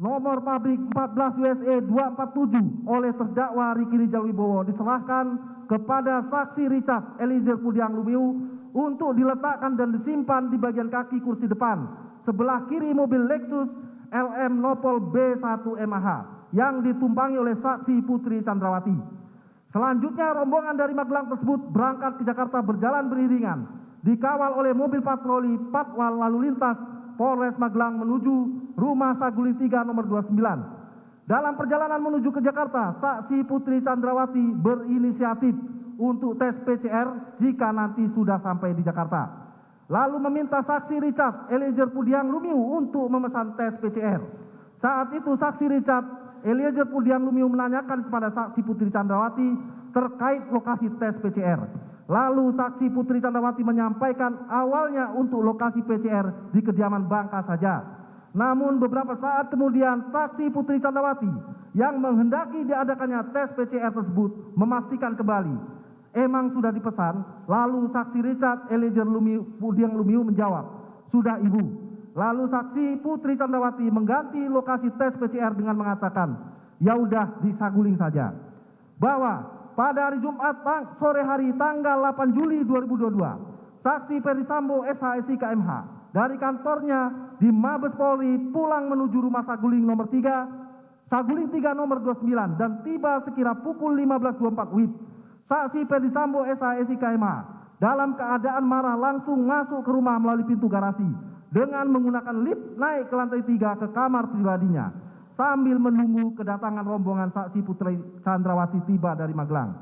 nomor pabrik 14 USA 247 oleh terdakwa Ricky Rijal Wibowo diserahkan kepada saksi Richard Eliezer Pudiang Lumiu untuk diletakkan dan disimpan di bagian kaki kursi depan sebelah kiri mobil Lexus LM Nopol B1MAH yang ditumpangi oleh saksi Putri Chandrawati. Selanjutnya rombongan dari Magelang tersebut berangkat ke Jakarta berjalan beriringan, dikawal oleh mobil patroli Patwal Lalu Lintas Polres Magelang menuju Rumah Saguling 3 nomor 29. Dalam perjalanan menuju ke Jakarta, saksi Putri Chandrawati berinisiatif untuk tes PCR jika nanti sudah sampai di Jakarta. Lalu meminta saksi Richard Eliezer Pudiang Lumiu untuk memesan tes PCR. Saat itu saksi Richard Eliezer Pudiang Lumiu menanyakan kepada saksi Putri Chandrawati terkait lokasi tes PCR. Lalu saksi Putri Chandrawati menyampaikan awalnya untuk lokasi PCR di kediaman Bangka saja. Namun beberapa saat kemudian saksi Putri Chandrawati yang menghendaki diadakannya tes PCR tersebut memastikan kembali emang sudah dipesan. Lalu saksi Richard Eliezer Pudiang Lumiu menjawab, sudah ibu. Lalu saksi Putri Chandrawati mengganti lokasi tes PCR dengan mengatakan, ya udah di Saguling saja. Bahwa pada hari Jumat sore hari tanggal 8 Juli 2022, saksi Ferdi Sambo SH SIK MH dari kantornya di Mabes Polri pulang menuju Rumah Saguling nomor 3, Saguling 3 nomor 29 dan tiba sekira pukul 15.24 WIB. Saksi Ferdi Sambo SH SIK MH dalam keadaan marah langsung masuk ke rumah melalui pintu garasi dengan menggunakan lift naik ke lantai 3 ke kamar pribadinya sambil menunggu kedatangan rombongan saksi Putri Chandrawati tiba dari Magelang.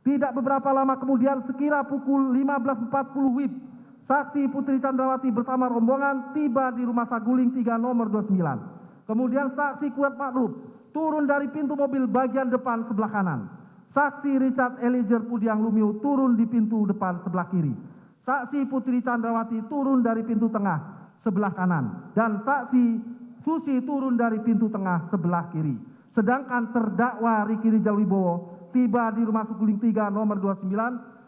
Tidak beberapa lama kemudian sekira pukul 15.40 WIB, saksi Putri Chandrawati bersama rombongan tiba di Rumah Saguling 3 nomor 29. Kemudian saksi Kuat Makruf turun dari pintu mobil bagian depan sebelah kanan. Saksi Richard Eliezer Pudiang Lumiu turun di pintu depan sebelah kiri. Saksi Putri Chandrawati turun dari pintu tengah sebelah kanan dan saksi Susi turun dari pintu tengah sebelah kiri. Sedangkan terdakwa Ricky Rijal Wibowo tiba di Rumah Saguling 3 nomor 29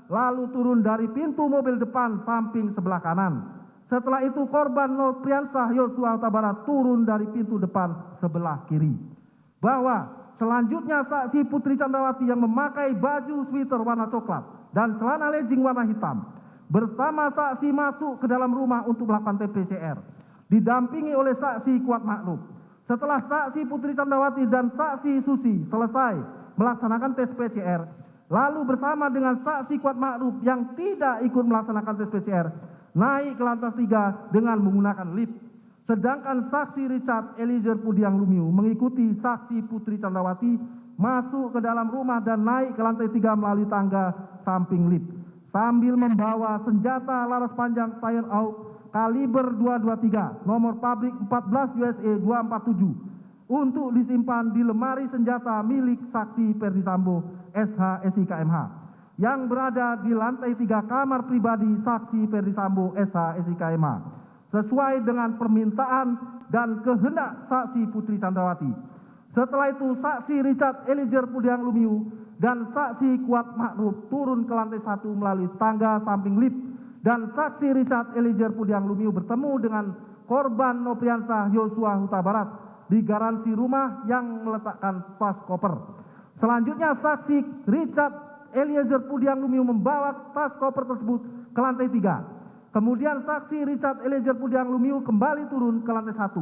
lalu turun dari pintu mobil depan samping sebelah kanan. Setelah itu korban Nopriansah Yosua Huta Barat turun dari pintu depan sebelah kiri. Bahwa selanjutnya saksi Putri Chandrawati yang memakai baju sweater warna coklat dan celana legging warna hitam bersama saksi masuk ke dalam rumah untuk melakukan tes PCR didampingi oleh saksi Kuat Makruf. Setelah saksi Putri Chandrawati dan saksi Susi selesai melaksanakan tes PCR, lalu bersama dengan saksi Kuat Makruf yang tidak ikut melaksanakan tes PCR naik ke lantai 3 dengan menggunakan lift. Sedangkan saksi Richard Eliezer Pudiang Lumiu mengikuti saksi Putri Chandrawati masuk ke dalam rumah dan naik ke lantai 3 melalui tangga samping lift sambil membawa senjata laras panjang Steyr AUG kaliber 223 nomor pabrik 14 USA 247 untuk disimpan di lemari senjata milik saksi Ferdi Sambo SH SIK MH yang berada di lantai 3 kamar pribadi saksi Ferdi Sambo SH SIK MH sesuai dengan permintaan dan kehendak saksi Putri Chandrawati. Setelah itu saksi Richard Eliezer Pudiang Lumiu dan saksi Kuat Makruf turun ke lantai 1 melalui tangga samping lift dan saksi Richard Eliezer Pudiang Lumiu bertemu dengan korban Nopriansah Yosua Huta Barat di garansi rumah yang meletakkan tas koper. Selanjutnya saksi Richard Eliezer Pudiang Lumiu membawa tas koper tersebut ke lantai 3. Kemudian saksi Richard Eliezer Pudiang Lumiu kembali turun ke lantai 1.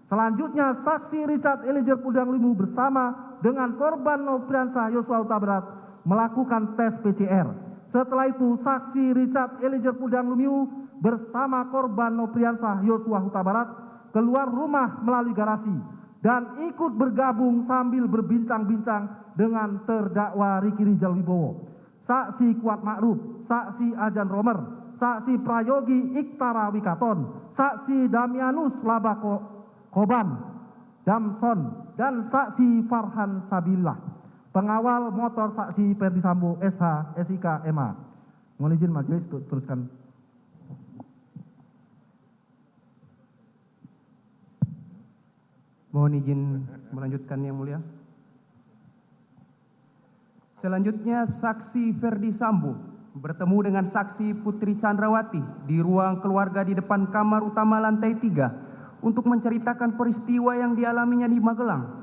Selanjutnya saksi Richard Eliezer Pudiang Lumiu bersama dengan korban Nopriansah Yosua Huta Barat melakukan tes PCR. Setelah itu saksi Richard Eliezer Pudiang Lumiu bersama korban Nopriansah Yosua Huta Barat keluar rumah melalui garasi dan ikut bergabung sambil berbincang-bincang dengan terdakwa Ricky Rijal Wibowo, saksi Kuat Makruf, saksi Ajan Romer, saksi Prayogi Iktara Wikaton, saksi Damianus Labakoban Damson dan saksi Farhan Sabillah, pengawal motor saksi Ferdi Sambo SH SIK MH. Mohon izin majelis teruskan. Mohon izin melanjutkan yang mulia. Selanjutnya saksi Ferdi Sambo bertemu dengan saksi Putri Chandrawati di ruang keluarga di depan kamar utama lantai 3 untuk menceritakan peristiwa yang dialaminya di Magelang.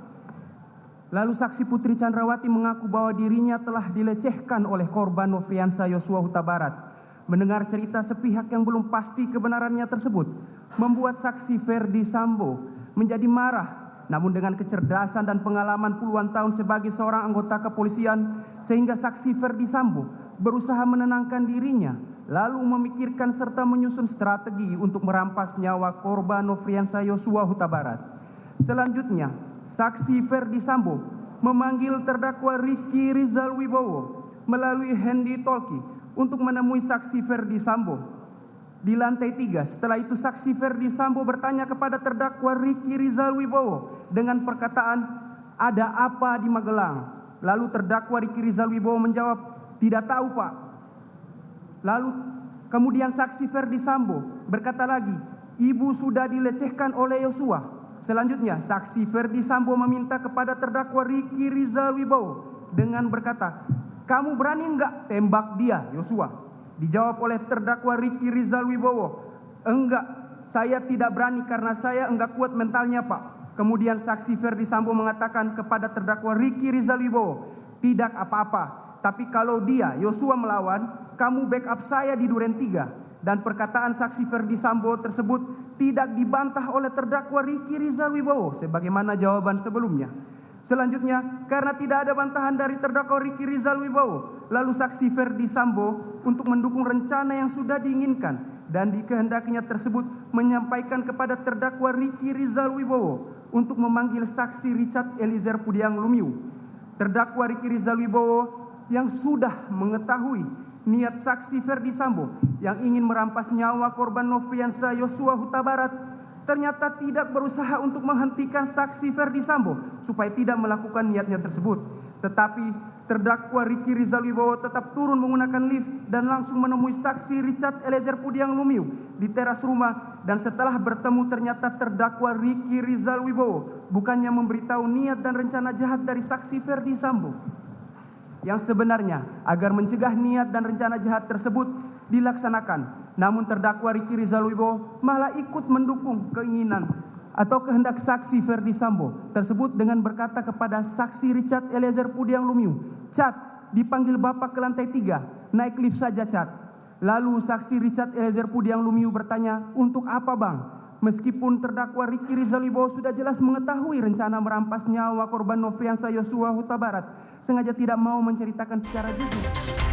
Lalu saksi Putri Chandrawati mengaku bahwa dirinya telah dilecehkan oleh korban Nofriansah Yosua Huta Barat. Mendengar cerita sepihak yang belum pasti kebenarannya tersebut membuat saksi Ferdi Sambo menjadi marah. Namun dengan kecerdasan dan pengalaman puluhan tahun sebagai seorang anggota kepolisian, sehingga saksi Ferdi Sambo berusaha menenangkan dirinya, lalu memikirkan serta menyusun strategi untuk merampas nyawa korban Nofriansah Yosua Huta Barat. Selanjutnya, saksi Ferdi Sambo memanggil terdakwa Ricky Rizal Wibowo melalui handy talkie untuk menemui saksi Ferdi Sambo di lantai 3. Setelah itu saksi Ferdi Sambo bertanya kepada terdakwa Ricky Rizal Wibowo dengan perkataan, "Ada apa di Magelang?" Lalu terdakwa Ricky Rizal Wibowo menjawab, "Tidak tahu, Pak." Lalu kemudian saksi Ferdi Sambo berkata lagi, "Ibu sudah dilecehkan oleh Yosua." Selanjutnya saksi Ferdi Sambo meminta kepada terdakwa Ricky Rizal Wibowo dengan berkata, "Kamu berani enggak tembak dia, Yosua?" Dijawab oleh terdakwa Ricky Rizal Wibowo, "Enggak, saya tidak berani karena saya enggak kuat mentalnya, Pak." Kemudian saksi Ferdi Sambo mengatakan kepada terdakwa Ricky Rizal Wibowo, "Tidak apa-apa, tapi kalau dia, Yosua, melawan, kamu backup saya di Duren 3. Dan perkataan saksi Ferdi Sambo tersebut tidak dibantah oleh terdakwa Ricky Rizal Wibowo sebagaimana jawaban sebelumnya. Selanjutnya, karena tidak ada bantahan dari terdakwa Ricky Rizal Wibowo, lalu saksi Ferdi Sambo untuk mendukung rencana yang sudah diinginkan dan dikehendakinya tersebut menyampaikan kepada terdakwa Ricky Rizal Wibowo untuk memanggil saksi Richard Eliezer Pudiang Lumiu. Terdakwa Ricky Rizal Wibowo yang sudah mengetahui niat saksi Ferdi Sambo yang ingin merampas nyawa korban Nofriansah Yosua Huta Barat ternyata tidak berusaha untuk menghentikan saksi Ferdi Sambo supaya tidak melakukan niatnya tersebut. Tetapi terdakwa Ricky Rizal Wibowo tetap turun menggunakan lift dan langsung menemui saksi Richard Eliezer Pudiang Lumiu di teras rumah, dan setelah bertemu ternyata terdakwa Ricky Rizal Wibowo bukannya memberitahu niat dan rencana jahat dari saksi Ferdi Sambo yang sebenarnya agar mencegah niat dan rencana jahat tersebut dilaksanakan. Namun terdakwa Ricky Rizal Wibowo malah ikut mendukung keinginan atau kehendak saksi Ferdi Sambo tersebut dengan berkata kepada saksi Richard Eliezer Pudiang Lumiu, "Cat, dipanggil Bapak ke lantai 3, naik lift saja, Cat." Lalu saksi Richard Eliezer Pudiang Lumiu bertanya, "Untuk apa, Bang?" Meskipun terdakwa Ricky Rizal Wibowo sudah jelas mengetahui rencana merampas nyawa korban Nofriansah Yosua Huta Barat, sengaja tidak mau menceritakan secara jujur.